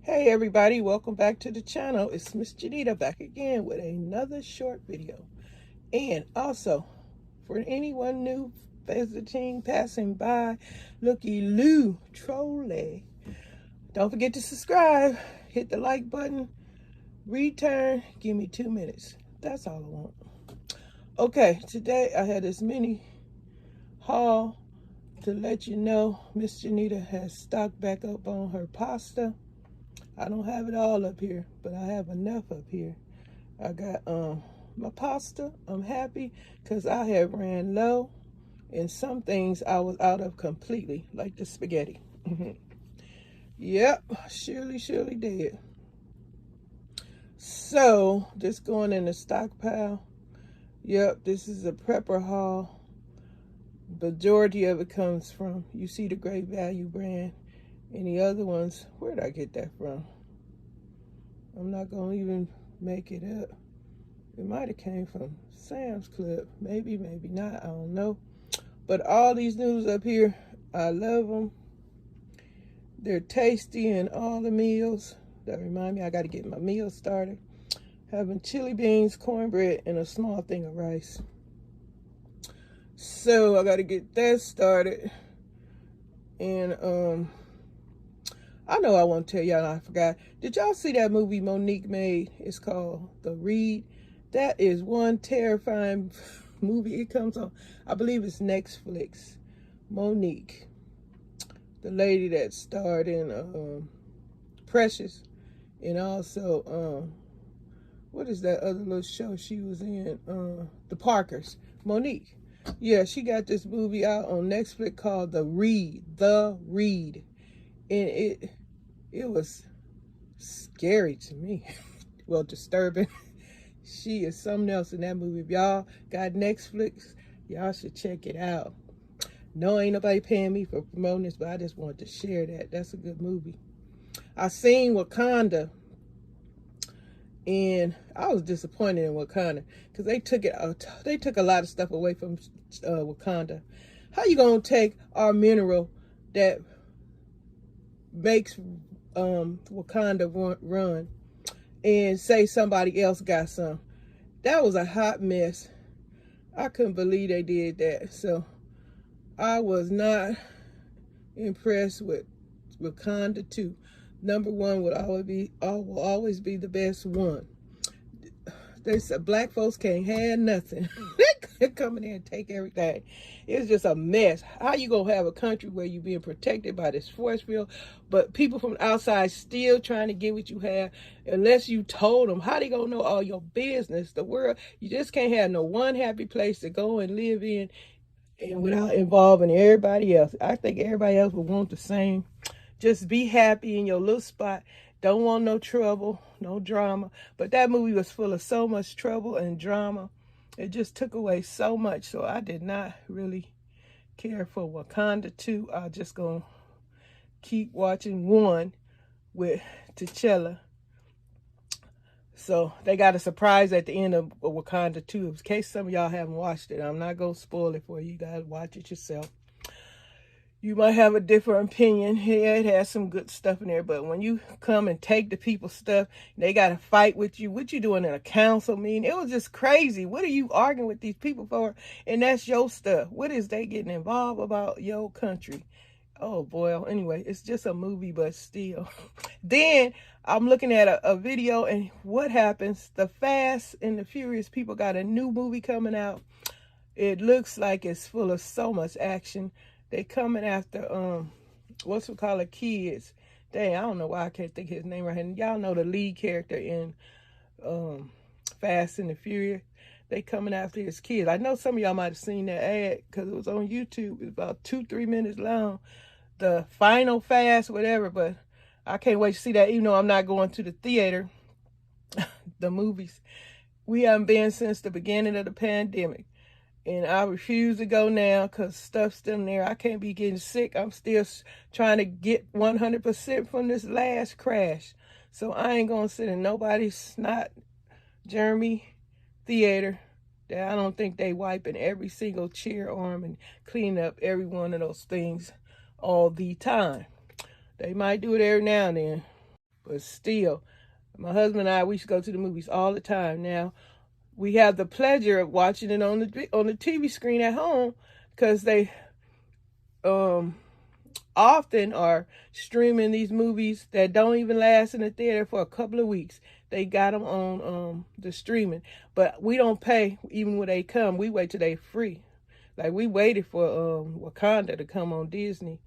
Hey everybody, welcome back to the channel. It's Miss JENITA back again with another short video. And also, for anyone new visiting, passing by, looky-loo, trolley, don't forget to subscribe, hit the like button, return, give me 2 minutes. That's all I want. Okay, today I had this mini haul to let you know Miss JENITA has stocked back up on her pasta. I don't have it all up here, but I have enough up here. I got my pasta. I'm happy because I have ran low, and some things I was out of completely, like the spaghetti. Yep, surely did. So, just going in the stockpile. Yep, this is a prepper haul. Majority of it comes from, you see the Great Value brand. Any other ones, where did I get that from? I'm not going to even make it up. It might have came from Sam's Club. Maybe not. I don't know. But all these noodles up here, I love them. They're tasty in all the meals. That remind me, I got to get my meal started. Having chili beans, cornbread, and a small thing of rice. So I got to get that started. And I know I want to tell y'all, I forgot. Did y'all see that movie Monique made? It's called The Read. That is one terrifying movie. It comes on, I believe it's Netflix. Monique. The lady that starred in Precious. And also, what is that other little show she was in? The Parkers. Monique. Yeah, she got this movie out on Netflix called The Read. The Read. And it was scary to me. Well, disturbing. She is something else in that movie. If y'all got Netflix, y'all should check it out. No, ain't nobody paying me for promoting this, but I just wanted to share that. That's a good movie. I seen Wakanda, and I was disappointed in Wakanda because they took a lot of stuff away from Wakanda. How you gonna take our mineral that makes Wakanda run and say somebody else got some? That was a hot mess. I couldn't believe they did that. So I was not impressed with Wakanda 2. Number 1 will always be the best one. They said black folks can't have nothing. They come in there and take everything. It's just a mess. How you gonna have a country where you being protected by this force field, but people from outside still trying to get what you have unless you told them? How they gonna know all your business? The world, you just can't have no one happy place to go and live in and without involving everybody else. I think everybody else would want the same. Just be happy in your little spot. Don't want no trouble, no drama. But that movie was full of so much trouble and drama. It just took away so much. So I did not really care for Wakanda 2. I'm just going to keep watching 1 with T'Challa. So they got a surprise at the end of Wakanda 2. In case some of y'all haven't watched it, I'm not going to spoil it for you. You guys watch it yourself. You might have a different opinion. Yeah, it has some good stuff in there, but when you come and take the people's stuff, they got to fight with you. What you doing in a council meeting? It was just crazy. What are you arguing with these people for? And that's your stuff. What is they getting involved about your country? Oh, boy. Anyway, it's just a movie, but still. Then I'm looking at a video, and what happens? The Fast and the Furious people got a new movie coming out. It looks like it's full of so much action. They coming after what's we call it, kids. Dang, I don't know why I can't think of his name right here. Y'all know the lead character in Fast and the Furious. They coming after his kids. I know some of y'all might have seen that ad because it was on YouTube. It's about 2-3 minutes long. The Final Fast, whatever. But I can't wait to see that, even though I'm not going to the theater. The movies. We haven't been since the beginning of the pandemic. And I refuse to go now because stuff's still in there. I can't be getting sick. I'm still trying to get 100% from this last crash. So I ain't going to sit in nobody's snot, germy theater that I don't think they wiping every single chair arm and clean up every one of those things all the time. They might do it every now and then. But still, my husband and I, we used to go to the movies all the time. Now, we have the pleasure of watching it on the TV screen at home because they often are streaming these movies that don't even last in the theater for a couple of weeks. They got them on the streaming. But we don't pay even when they come. We wait till they free. Like, we waited for Wakanda to come on Disney.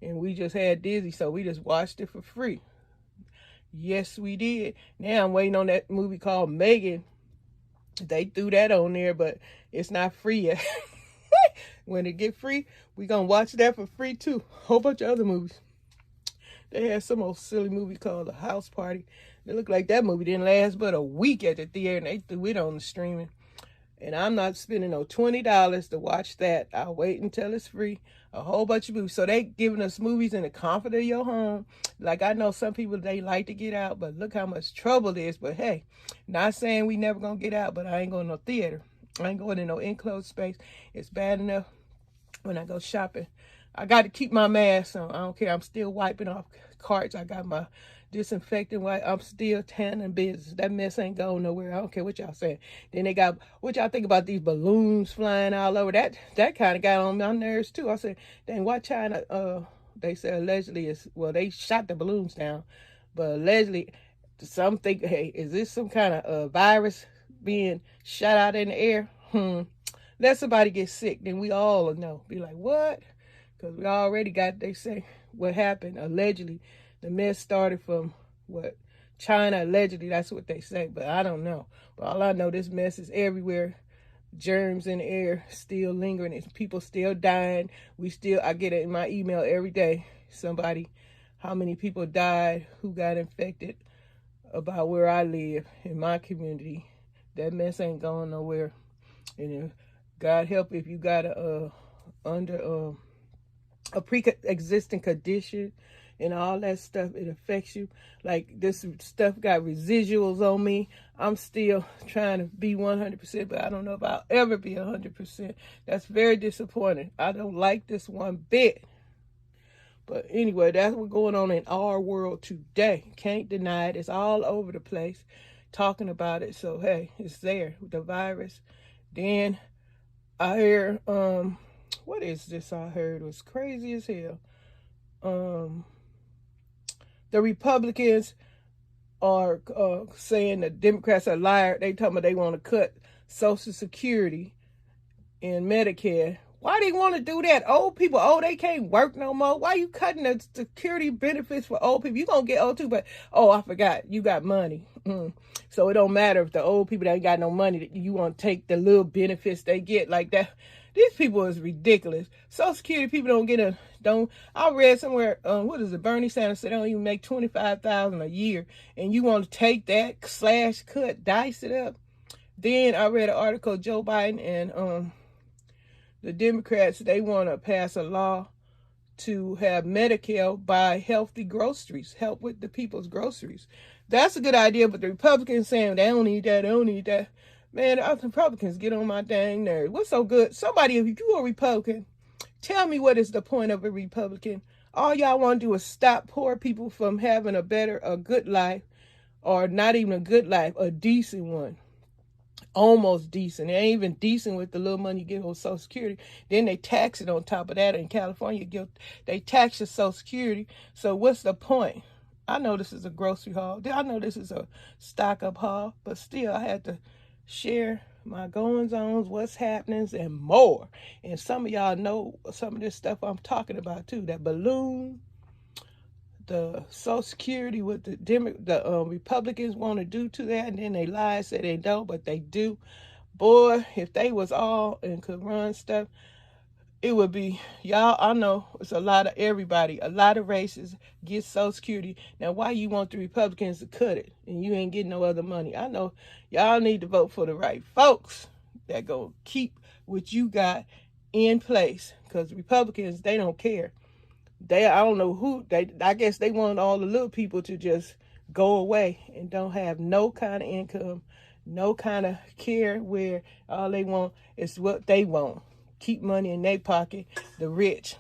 And we just had Disney, so we just watched it for free. Yes, we did. Now I'm waiting on that movie called Megan. They threw that on there, but it's not free yet. When it get free, we gonna watch that for free too. A whole bunch of other movies. They had some old silly movie called The House Party. It looked like that movie didn't last but a week at the theater, and they threw it on the streaming. And I'm not spending no $20 to watch that. I'll wait until it's free. A whole bunch of movies. So they giving us movies in the comfort of your home. Like, I know some people, they like to get out, but look how much trouble it is. But hey, not saying we never gonna get out, but I ain't going to no theater. I ain't going to no enclosed space. It's bad enough when I go shopping. I got to keep my mask on. I don't care. I'm still wiping off carts. I got my disinfectant wipe. I'm still tanning business. That mess ain't going nowhere. I don't care what y'all saying. Then they got, what y'all think about these balloons flying all over? That kind of got on my nerves too. I said, dang, why China, they said allegedly is, well, they shot the balloons down, but allegedly, some think, hey, is this some kind of virus being shot out in the air? Let somebody get sick, then we all know. Be like, what? Because we already got, they say, what happened, allegedly. The mess started from, what, China, allegedly. That's what they say, but I don't know. But all I know, this mess is everywhere. Germs in the air still lingering. It's people still dying. I get it in my email every day. Somebody, how many people died, who got infected, about where I live, in my community. That mess ain't going nowhere. And God help if you got under a pre-existing condition and all that stuff, it affects you. Like, this stuff got residuals on me. I'm still trying to be 100%, but I don't know if I'll ever be 100%. That's very disappointing. I don't like this one bit. But anyway, that's what's going on in our world today. Can't deny it. It's all over the place talking about it. So, hey, it's there, the virus. Then I hear, what is this I heard? It was crazy as hell. The Republicans are saying the Democrats are liars. They talking about they want to cut Social Security and Medicare. Why do you want to do that? Old people, they can't work no more. Why you cutting the security benefits for old people? You gonna get old too, but I forgot, you got money. So it don't matter if the old people that ain't got no money, that you want to take the little benefits they get like that. These people is ridiculous. Social Security people I read somewhere, what is it? Bernie Sanders said they don't even make $25,000 a year. And you want to take that, cut, dice it up. Then I read an article, Joe Biden and the Democrats, they want to pass a law to have Medicare buy healthy groceries, help with the people's groceries. That's a good idea, but the Republicans saying they don't need that. Man, the Republicans get on my dang nerves. What's so good? Somebody, if you're a Republican, tell me what is the point of a Republican. All y'all want to do is stop poor people from having a good life, or not even a good life, a decent one. Almost decent. It ain't even decent with the little money you get on Social Security. Then they tax it on top of that. In California, they tax your Social Security. So what's the point? I know this is a grocery haul. I know this is a stock up haul, but still I had to share my goings-ons, what's happenings, and more. And some of y'all know some of this stuff I'm talking about too. That balloon, the Social Security, what the Republicans want to do to that, and then they lie, say they don't, but they do. Boy, if they was all and could run stuff, it would be, y'all, I know it's a lot of everybody, a lot of races get Social Security. Now, why you want the Republicans to cut it and you ain't getting no other money? I know y'all need to vote for the right folks that go keep what you got in place, because Republicans, they don't care. I don't know who, I guess they want all the little people to just go away and don't have no kind of income, no kind of care, where all they want is what they want. Keep money in their pocket, the rich.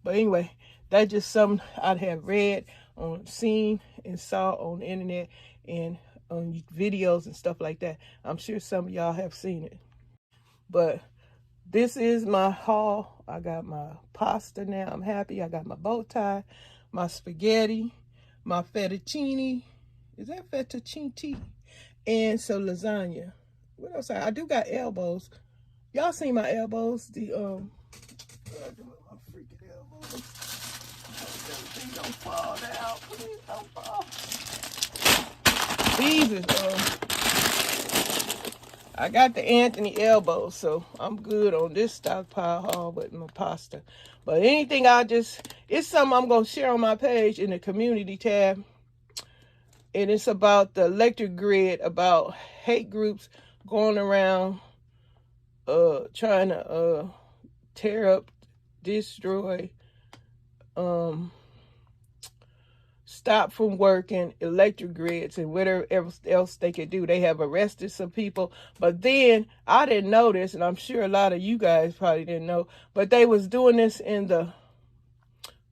But anyway, that's just something I have read seen and saw on the internet and on videos and stuff like that. I'm sure some of y'all have seen it. But this is my haul. I got my pasta now. I'm happy. I got my bow tie, my spaghetti, my fettuccine. Is that fettuccine? And some lasagna. What else? I do got elbows. Y'all seen my elbows? The what I do with my freaking elbows? Everything don't fall down. Please don't fall. These is I got the Anthony elbows, so I'm good on this stockpile haul with my pasta. But anything it's something I'm gonna share on my page in the community tab. And it's about the electric grid, about hate groups going around trying to tear up, destroy, stop from working electric grids and whatever else they could do. They have arrested some people, but then I didn't know this, and I'm sure a lot of you guys probably didn't know, but they was doing this in the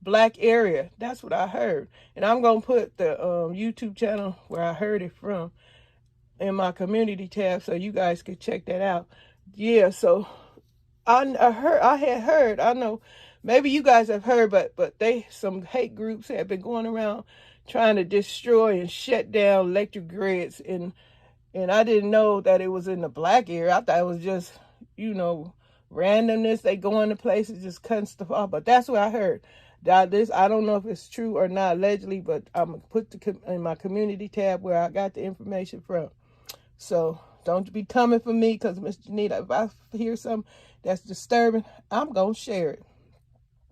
black area. That's what I heard, and I'm gonna put the YouTube channel where I heard it from in my community tab so you guys could check that out. Yeah, so I had heard, I know maybe you guys have heard, but some hate groups have been going around trying to destroy and shut down electric grids, and I didn't know that it was in the black area. I thought it was just, randomness. They go into places just cutting stuff off, but that's what I heard. I don't know if it's true or not, allegedly, but I'm gonna put in my community tab where I got the information from. So don't be coming for me, because Miss JENITA, if I hear something that's disturbing, I'm going to share it.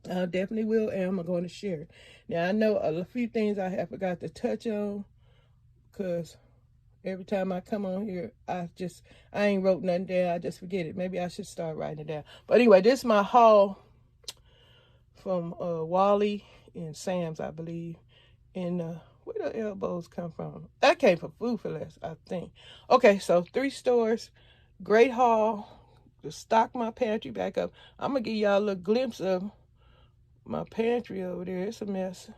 I definitely will, and I'm going to share it. Now, I know a few things I have forgot to touch on, because every time I come on here, I ain't wrote nothing down. I just forget it. Maybe I should start writing it down. But anyway, this is my haul from Wally and Sam's, I believe. And where the elbows come from? That came from Food for Less, I think. Okay, so 3 stores, great haul. To stock my pantry back up. I'm gonna give y'all a little glimpse of my pantry over there. It's a mess.